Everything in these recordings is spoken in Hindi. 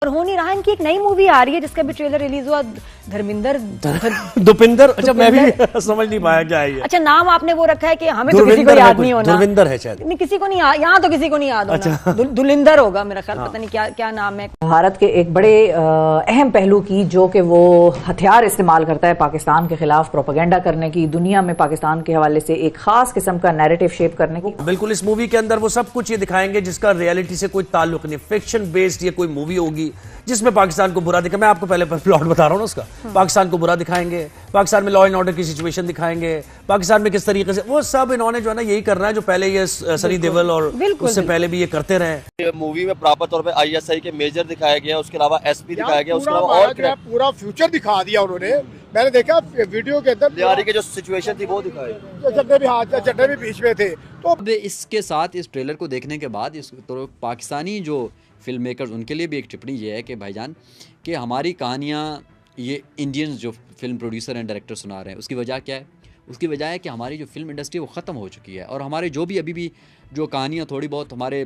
और हो नहीं रहा। इनकी एक नई मूवी आ रही है जिसका भी ट्रेलर रिलीज हुआ, धर्मिंदर दुपिंदर। अच्छा, मैं भी समझ नहीं पाया क्या है। अच्छा, नाम आपने वो रखा है कि हमें तो किसी को याद नहीं होना। दुर्विंदर है शायद। नहीं, किसी को नहीं, यहाँ तो किसी को नहीं याद होना। दुलिंदर होगा मेरा ख्याल, पता नहीं क्या नाम है। भारत के एक बड़े अहम पहलू की, जो कि वो हथियार इस्तेमाल करता है पाकिस्तान के खिलाफ प्रोपेगेंडा करने की, दुनिया में पाकिस्तान के हवाले से एक खास किस्म का नैरेटिव शेप करने की। बिल्कुल, इस मूवी के अंदर वो सब कुछ ये दिखाएंगे जिसका रियलिटी से कोई ताल्लुक नहीं। फिक्शन बेस्ड ये कोई मूवी होगी जिसमें पाकिस्तान को बुरा दिखा। मैं आपको पहले प्लॉट बता रहा हूँ ना उसका। पाकिस्तान को बुरा दिखाएंगे, पाकिस्तान में लॉ एंड ऑर्डर की सिचुएशन दिखाएंगे, पाकिस्तान में किस तरीके से वो सब इन्होंने जो है ना यही करना है जो पहले ये सनी देओल और उससे पहले भी ये करते रहे। मूवी में प्रॉपर तौर पे आईएसआई के मेजर दिखाया गया, उसके अलावा एसपी दिखाया गया, उसके अलावा और पूरा फ्यूचर दिखा दिया उन्होंने। मैंने देखा वीडियो के अंदर लियारी की जो सिचुएशन थी वो दिखाई, चड्डे भी बीच में थे। तो अब इसके साथ इस ट्रेलर को देखने के बाद इस तो पाकिस्तानी जो फिल्म मेकर्स उनके लिए भी एक टिप्पणी ये है कि भाईजान कि हमारी कहानियाँ ये इंडियंस जो फिल्म प्रोड्यूसर एंड डायरेक्टर सुना रहे हैं, उसकी वजह क्या है? उसकी वजह है कि हमारी जो फिल्म इंडस्ट्री वो ख़त्म हो चुकी है और हमारे जो भी अभी भी जो कहानियाँ थोड़ी बहुत हमारे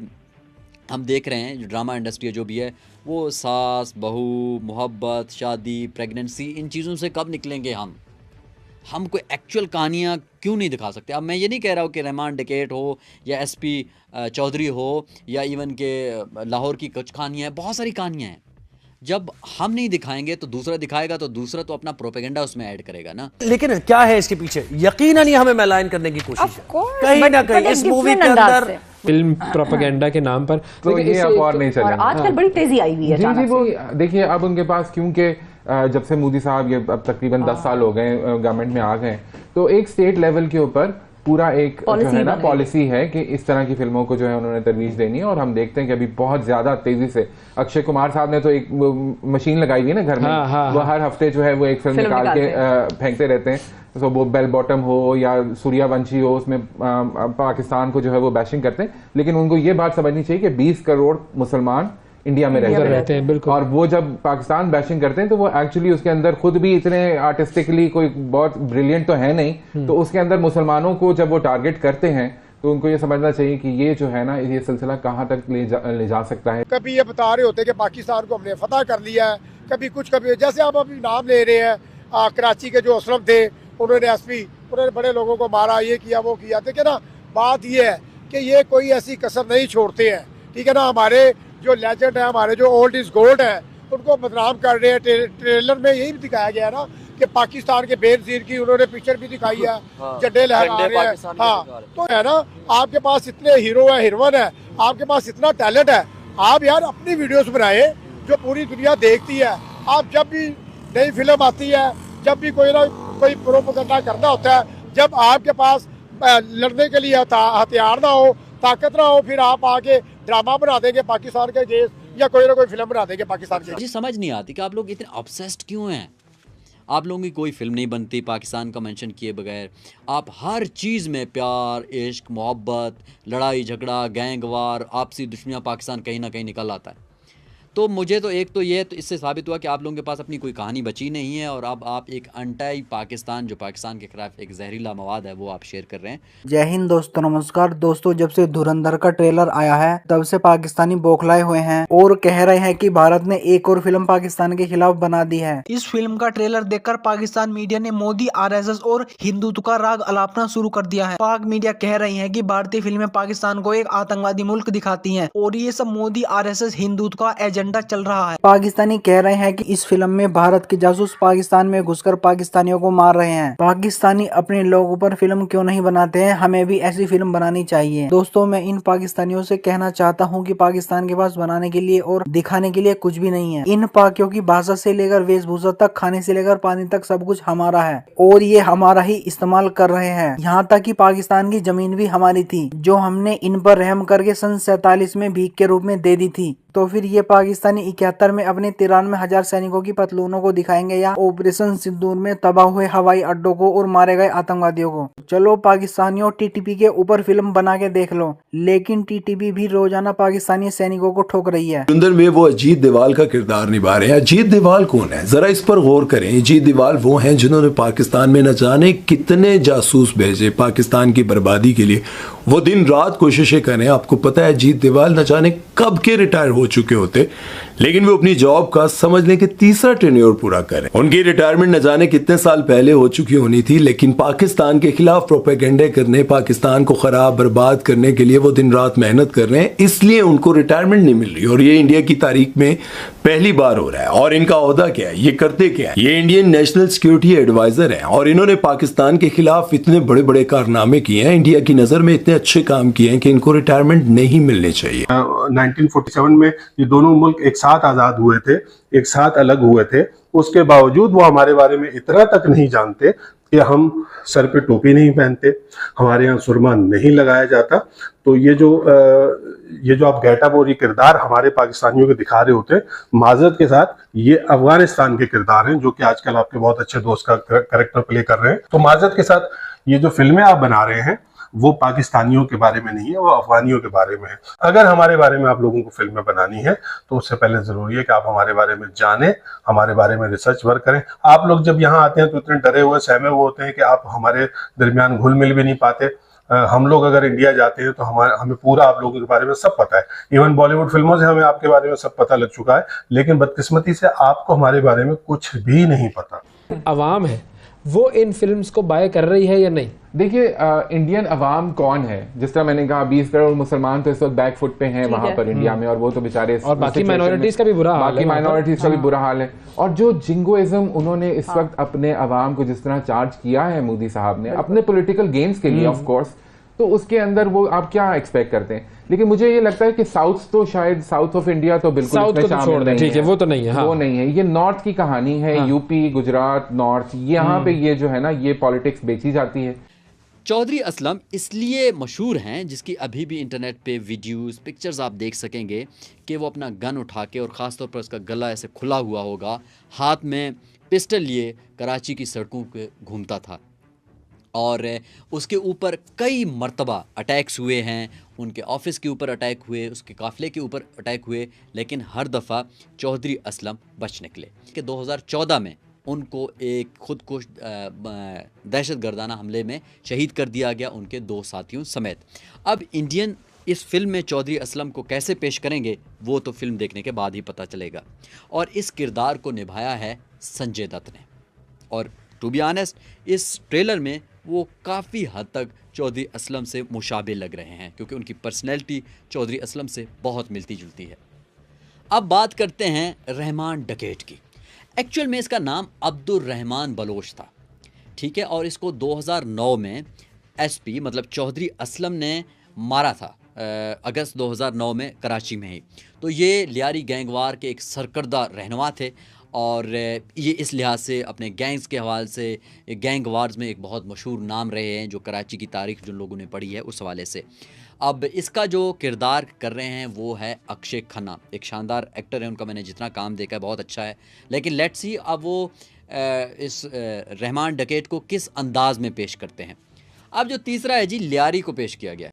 हम देख रहे हैं, जो ड्रामा इंडस्ट्री जो भी है, वो सास बहू, मोहब्बत, शादी, प्रेगनेंसी, इन चीज़ों से कब निकलेंगे हम कोई एक्चुअल कहानियाँ क्यों नहीं दिखा सकते? अब मैं ये नहीं कह रहा हूँ कि रहमान डिकेट हो या एसपी चौधरी हो या इवन के लाहौर की कुछ कहानियाँ हैं, बहुत सारी कहानियाँ हैं। जब हम नहीं दिखाएंगे तो दूसरा दिखाएगा, तो दूसरा तो अपना प्रोपेगेंडा उसमें ऐड करेगा ना। लेकिन क्या है इसके पीछे? यकीनन ही हमें मैलाइन करने की कोशिश है कहीं ना कहीं इस मूवी के अंदर, फिल्म प्रोपेगेंडा के नाम पर। तो ये अब और नहीं चलेगा। आजकल बड़ी तेजी आई हुई है। जी वो देखिए, अब उनके पास क्योंकि जब से मोदी साहब ये अब तकरीबन 10 साल हो गए गवर्नमेंट में आ गए, तो एक स्टेट लेवल के ऊपर पूरा एक जो है ना पॉलिसी है कि इस तरह की फिल्मों को जो है उन्होंने तरवीज देनी है। और हम देखते हैं कि अभी बहुत ज्यादा तेजी से अक्षय कुमार साहब ने तो एक मशीन लगाई हुई है ना घर में, वो हर हफ्ते जो है वो एक फिल्म निकाल के फेंकते रहते हैं। तो वो बेल बॉटम हो या सूर्यवंशी हो, उसमें पाकिस्तान को जो है वो बैशिंग करते हैं। लेकिन उनको ये बात समझनी चाहिए कि 20 करोड़ मुसलमान इंडिया में रहते हैं, बिल्कुल। और वो जब पाकिस्तान बैशिंग करते हैं तो वो एक्चुअली उसके अंदर खुद भी इतने आर्टिस्टिकली कोई बहुत ब्रिलियंट तो है नहीं, तो उसके अंदर मुसलमानों को जब वो टारगेट करते हैं तो उनको ये समझना चाहिए कि ये जो है ना, ये सिलसिला कहाँ तक ले जा सकता है। कभी ये बता रहे होते कि पाकिस्तान को हमने फतह कर लिया है, कभी कुछ, कभी जैसे आप अभी नाम ले रहे हैं, कराची के जो असलम थे, उन्होंने एसपी, उन्होंने बड़े लोगों को मारा, ये किया वो किया। देखिए ना, बात ये है कि ये कोई ऐसी कसर नहीं छोड़ते हैं, ठीक है ना। हमारे जो लेजेंड है, हमारे जो ओल्ड इज गोल्ड है, उनको बदनाम कर रहे हैं। ट्रेलर में यही भी दिखाया गया है ना कि पाकिस्तान के बेनजीर की उन्होंने पिक्चर भी दिखाई है, झंडे लहरा रहे हैं। हाँ, तो है ना, आपके पास इतने हीरो है, हीरोइन है, आपके पास इतना टैलेंट है, आप यार अपनी वीडियोस बनाए जो पूरी दुनिया देखती है। आप जब भी नई फिल्म आती है, जब भी कोई ना कोई प्रोपेगेंडा करना होता है, जब आपके पास लड़ने के लिए हथियार ना हो, ताकत ना हो, फिर आप आके ड्रामा बना देंगे पाकिस्तान के अगेंस्ट या कोई ना कोई फिल्म बना देंगे पाकिस्तान के। मुझे समझ नहीं आती कि आप लोग इतने ऑब्सेस्ड क्यों हैं। आप लोगों की कोई फिल्म नहीं बनती पाकिस्तान का मेंशन किए बगैर। आप हर चीज़ में प्यार, इश्क, मोहब्बत, लड़ाई झगड़ा, गैंगवार, आपसी दुश्मनियाँ, पाकिस्तान कहीं ना कहीं निकल आता है। तो मुझे तो एक तो ये तो इससे साबित हुआ कि आप लोगों के पास अपनी कोई कहानी बची नहीं है और अब आप एक अंटाई पाकिस्तान, जो पाकिस्तान के खिलाफ एक जहरीला मवाद है, वो आप शेयर कर रहे हैं। जय हिंद दोस्तों, नमस्कार दोस्तों। जब से धुरंधर का ट्रेलर आया है तब से पाकिस्तानी बौखलाए हुए हैं और कह रहे हैं कि भारत ने एक और फिल्म पाकिस्तान के खिलाफ बना दी है। इस फिल्म का ट्रेलर देखकर पाकिस्तान मीडिया ने मोदी, आरएसएस और हिंदुत्व का राग अलापना शुरू कर दिया है। पाक मीडिया कह रही है कि भारतीय फिल्में पाकिस्तान को एक आतंकवादी मुल्क दिखाती है और ये सब मोदी, आरएसएस, हिंदुत्व का एजेंडा चल रहा है। पाकिस्तानी कह रहे हैं कि इस फिल्म में भारत के जासूस पाकिस्तान में घुसकर पाकिस्तानियों को मार रहे हैं। पाकिस्तानी अपने लोगों पर फिल्म क्यों नहीं बनाते हैं? हमें भी ऐसी फिल्म बनानी चाहिए। दोस्तों, मैं इन पाकिस्तानियों से कहना चाहता हूं कि पाकिस्तान के पास बनाने के लिए और दिखाने के लिए कुछ भी नहीं है। इन पाकियों की भाषा से लेकर वेशभूषा तक, खाने से लेकर पानी तक सब कुछ हमारा है और ये हमारा ही इस्तेमाल कर रहे हैं। यहाँ तक कि पाकिस्तान की जमीन भी हमारी थी जो हमने इन पर रहम करके सन 47 में भीख के रूप में दे दी थी। तो फिर ये पाकिस्तानी 71 में अपने 93,000 सैनिकों की पतलूनों को दिखाएंगे या ऑपरेशन सिंदूर में तबाह हुए हवाई अड्डों को और मारे गए आतंकवादियों को? चलो पाकिस्तानियों, टीटीपी के ऊपर फिल्म बना के देख लो, लेकिन टीटीपी भी रोजाना पाकिस्तानी सैनिकों को ठोक रही है। अंदर में वो अजीत देवाल का किरदार निभा रहे हैं। अजीत देवाल कौन है, जरा इस पर गौर करें। अजीत देवाल वो हैं जिन्होंने पाकिस्तान में न जाने कितने जासूस भेजे पाकिस्तान की बर्बादी के लिए। वो दिन रात कोशिशें करें। आपको पता है अजीत देवाल न जाने कब के रिटायर हो चुके होते, लेकिन वो अपनी जॉब का समझ लें कि तीसरा टेन्योर पूरा करें। उनकी रिटायरमेंट न जाने कितने साल पहले हो चुकी होनी थी, लेकिन पाकिस्तान के खिलाफ प्रोपेगेंडे करने, पाकिस्तान को खराब बर्बाद करने के लिए वो दिन रात मेहनत कर रहे हैं, इसलिए उनको रिटायरमेंट नहीं मिल रही। और ये इंडिया की तारीख में पहली बार हो रहा है। और इनका ओहदा क्या है, ये करते क्या है? ये इंडियन नेशनल सिक्योरिटी एडवाइजर हैं और इन्होंने पाकिस्तान के खिलाफ इतने बड़े बड़े कारनामे किए हैं, इंडिया की नजर में इतने अच्छे काम किए हैं कि इनको रिटायरमेंट नहीं मिलनी चाहिए। 1947 में ये दोनों मुल्क एक साथ आजाद हुए थे, एक साथ अलग हुए थे, उसके बावजूद वो हमारे बारे में इतना तक नहीं जानते कि हम सर पे टोपी नहीं पहनते, हमारे यहाँ सुरमा नहीं लगाया जाता। तो ये जो आप गेटअप और ये किरदार हमारे पाकिस्तानियों के दिखा रहे होते हैं, माजरत के साथ ये अफगानिस्तान के किरदार हैं जो कि आजकल आपके बहुत अच्छे दोस्त का कैरेक्टर प्ले कर रहे हैं। तो माजरत के साथ ये जो फिल्में आप बना रहे हैं वो पाकिस्तानियों के बारे में नहीं है, वो अफगानियों के बारे में है। अगर हमारे बारे में आप लोगों को फिल्में बनानी है तो उससे पहले जरूरी है कि आप हमारे बारे में जानें, हमारे बारे में रिसर्च वर्क करें। आप लोग जब यहाँ आते हैं तो इतने डरे हुए सहमे हुए होते हैं कि आप हमारे दरमियान घुल मिल भी नहीं पाते। हम लोग अगर इंडिया जाते हैं तो हमें पूरा आप लोगों के बारे में सब पता है। इवन बॉलीवुड फिल्मों से हमें आपके बारे में सब पता लग चुका है, लेकिन बदकिस्मती से आपको हमारे बारे में कुछ भी नहीं पता। अवाम है वो इन फिल्म्स को बाय कर रही है या नहीं? देखिए, इंडियन अवाम कौन है? जिस तरह मैंने कहा 20 करोड़ मुसलमान तो इस वक्त बैक फुट पे हैं वहां पर इंडिया में, और वो तो बेचारे और बाकी माइनॉरिटीज का भी बुरा हाल है, बाकी माइनॉरिटीज का भी बुरा हाल है। और जो जिंगोइज्म उन्होंने इस वक्त अपने अवाम को जिस तरह चार्ज किया है मोदी साहब ने अपने पॉलिटिकल गेम्स के लिए, ऑफ कोर्स, तो उसके अंदर वो आप क्या एक्सपेक्ट करते हैं? लेकिन मुझे ये लगता है कि साउथ तो शायद साउथ ऑफ इंडिया तो बिल्कुल इसमें शामिल नहीं है। ठीक है, वो तो नहीं है, हाँ। वो नहीं है। ये नॉर्थ की कहानी है, हाँ। यूपी, गुजरात, नॉर्थ, यहाँ पे ये जो है ना ये पॉलिटिक्स बेची जाती है। चौधरी असलम इसलिए मशहूर हैं, जिसकी अभी भी इंटरनेट पे वीडियोस, पिक्चर्स आप देख सकेंगे कि वो अपना गन उठा के, और ख़ास तौर पर उसका गला ऐसे खुला हुआ होगा, हाथ में पिस्टल लिए कराची की सड़कों पे घूमता था। और उसके ऊपर कई मर्तबा अटैक्स हुए हैं, उनके ऑफिस के ऊपर अटैक हुए, उसके काफ़िले के ऊपर अटैक हुए, लेकिन हर दफ़ा चौधरी असलम बच निकले। कि 2014 में उनको एक खुदकुश दहशतगर्दाना हमले में शहीद कर दिया गया, उनके 2 साथियों समेत। अब इंडियन इस फिल्म में चौधरी असलम को कैसे पेश करेंगे वो तो फिल्म देखने के बाद ही पता चलेगा। और इस किरदार को निभाया है संजय दत्त ने, और टू बी ऑनेस्ट इस ट्रेलर में वो काफ़ी हद तक चौधरी असलम से मुशाबे लग रहे हैं, क्योंकि उनकी पर्सनैलिटी चौधरी असलम से बहुत मिलती जुलती है। अब बात करते हैं रहमान डकैत की। एक्चुअल में इसका नाम अब्दुल रहमान बलोच था, ठीक है, और इसको 2009 में एसपी मतलब चौधरी असलम ने मारा था, अगस्त 2009 में कराची में ही। तो ये लियारी गैंगवार के एक सरकर्दा रहनुमा थे, और ये इस लिहाज से अपने गैंग्स के हवाले से गैंग वार्स में एक बहुत मशहूर नाम रहे हैं, जो कराची की तारीख जिन लोगों ने पढ़ी है उस हवाले से। अब इसका जो किरदार कर रहे हैं वो है अक्षय खन्ना, एक शानदार एक्टर है, उनका मैंने जितना काम देखा है बहुत अच्छा है। लेकिन लेट्स सी अब वो इस रहमान डकैत को किस अंदाज में पेश करते हैं। अब जो तीसरा है जी, लियारी को पेश किया गया।